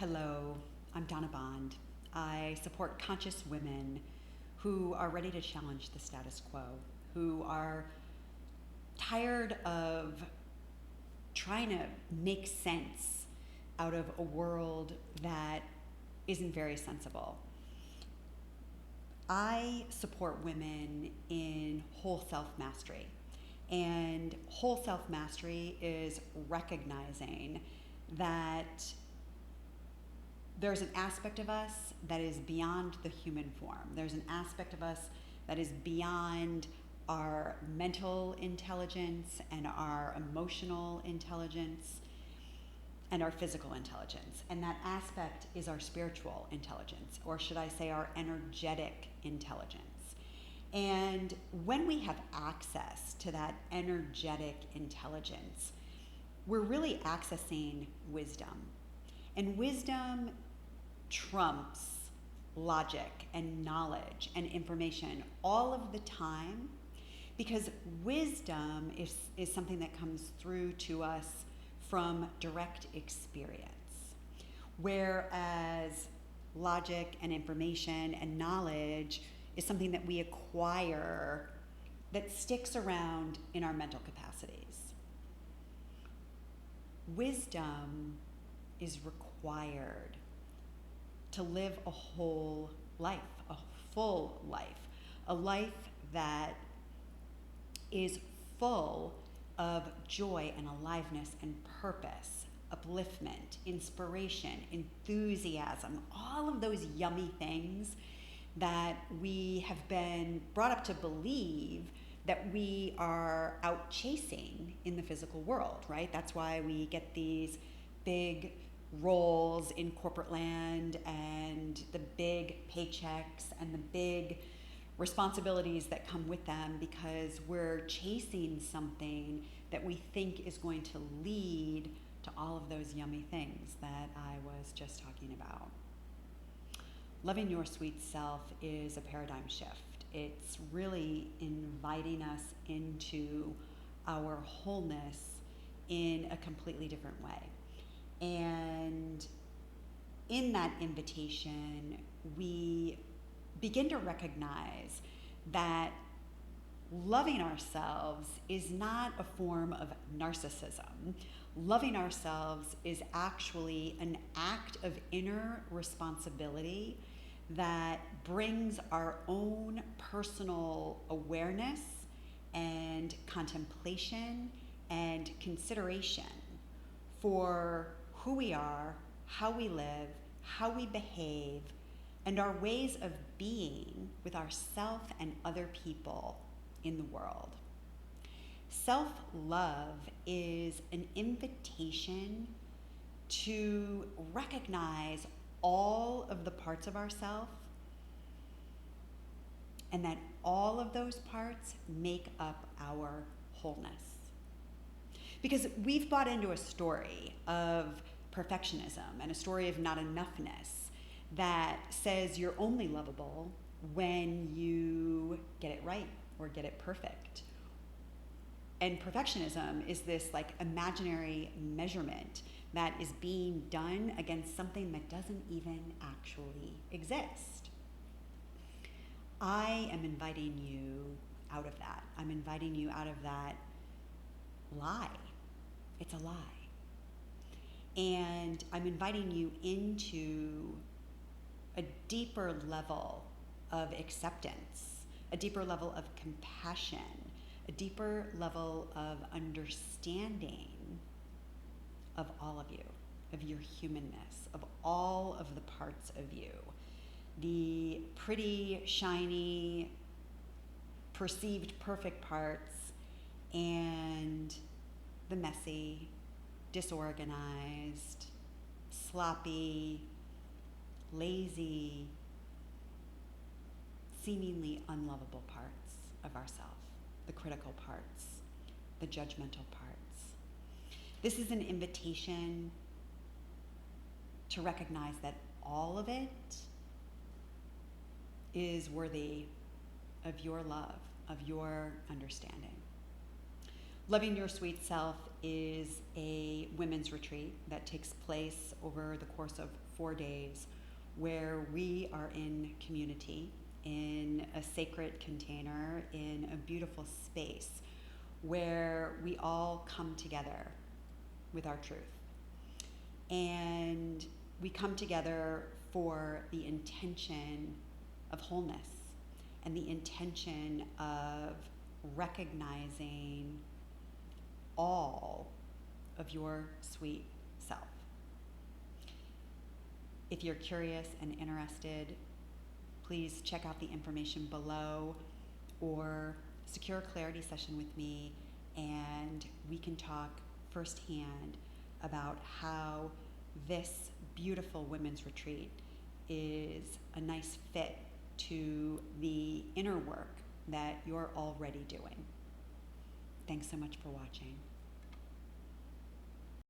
Hello, I'm Donna Bond. I support conscious women who are ready to challenge the status quo, who are tired of trying to make sense out of a world that isn't very sensible. I support women in whole self mastery. And whole self mastery is recognizing that there's an aspect of us that is beyond the human form. There's an aspect of us that is beyond our mental intelligence and our emotional intelligence and our physical intelligence. And that aspect is our spiritual intelligence, or should I say our energetic intelligence. And when we have access to that energetic intelligence, we're really accessing wisdom. And wisdom trumps logic and knowledge and information all of the time, because wisdom is something that comes through to us from direct experience. Whereas logic and information and knowledge is something that we acquire that sticks around in our mental capacities. Wisdom is required to live a whole life, a full life, a life that is full of joy and aliveness and purpose, upliftment, inspiration, enthusiasm, all of those yummy things that we have been brought up to believe that we are out chasing in the physical world, right? That's why we get these big roles in corporate land and the big paychecks and the big responsibilities that come with them, because we're chasing something that we think is going to lead to all of those yummy things that I was just talking about. Loving your sweet self is a paradigm shift. It's really inviting us into our wholeness in a completely different way. And in that invitation, we begin to recognize that loving ourselves is not a form of narcissism. Loving ourselves is actually an act of inner responsibility that brings our own personal awareness and contemplation and consideration for who we are, how we live, how we behave, and our ways of being with ourself and other people in the world. Self-love is an invitation to recognize all of the parts of ourself, and that all of those parts make up our wholeness. Because we've bought into a story of perfectionism and a story of not enoughness that says you're only lovable when you get it right or get it perfect. And perfectionism is this like imaginary measurement that is being done against something that doesn't even actually exist. I am inviting you out of that. I'm inviting you out of that lie. It's a lie. And I'm inviting you into a deeper level of acceptance, a deeper level of compassion, a deeper level of understanding of all of you, of your humanness, of all of the parts of you. The pretty, shiny, perceived perfect parts, and the messy, disorganized, sloppy, lazy, seemingly unlovable parts of ourselves, the critical parts, the judgmental parts. This is an invitation to recognize that all of it is worthy of your love, of your understanding. Loving your sweet self is a women's retreat that takes place over the course of 4 days, where we are in community, in a sacred container, in a beautiful space, where we all come together with our truth. And we come together for the intention of wholeness and the intention of recognizing all of your sweet self. If you're curious and interested, please check out the information below or secure a clarity session with me, and we can talk firsthand about how this beautiful women's retreat is a nice fit to the inner work that you're already doing. Thanks so much for watching.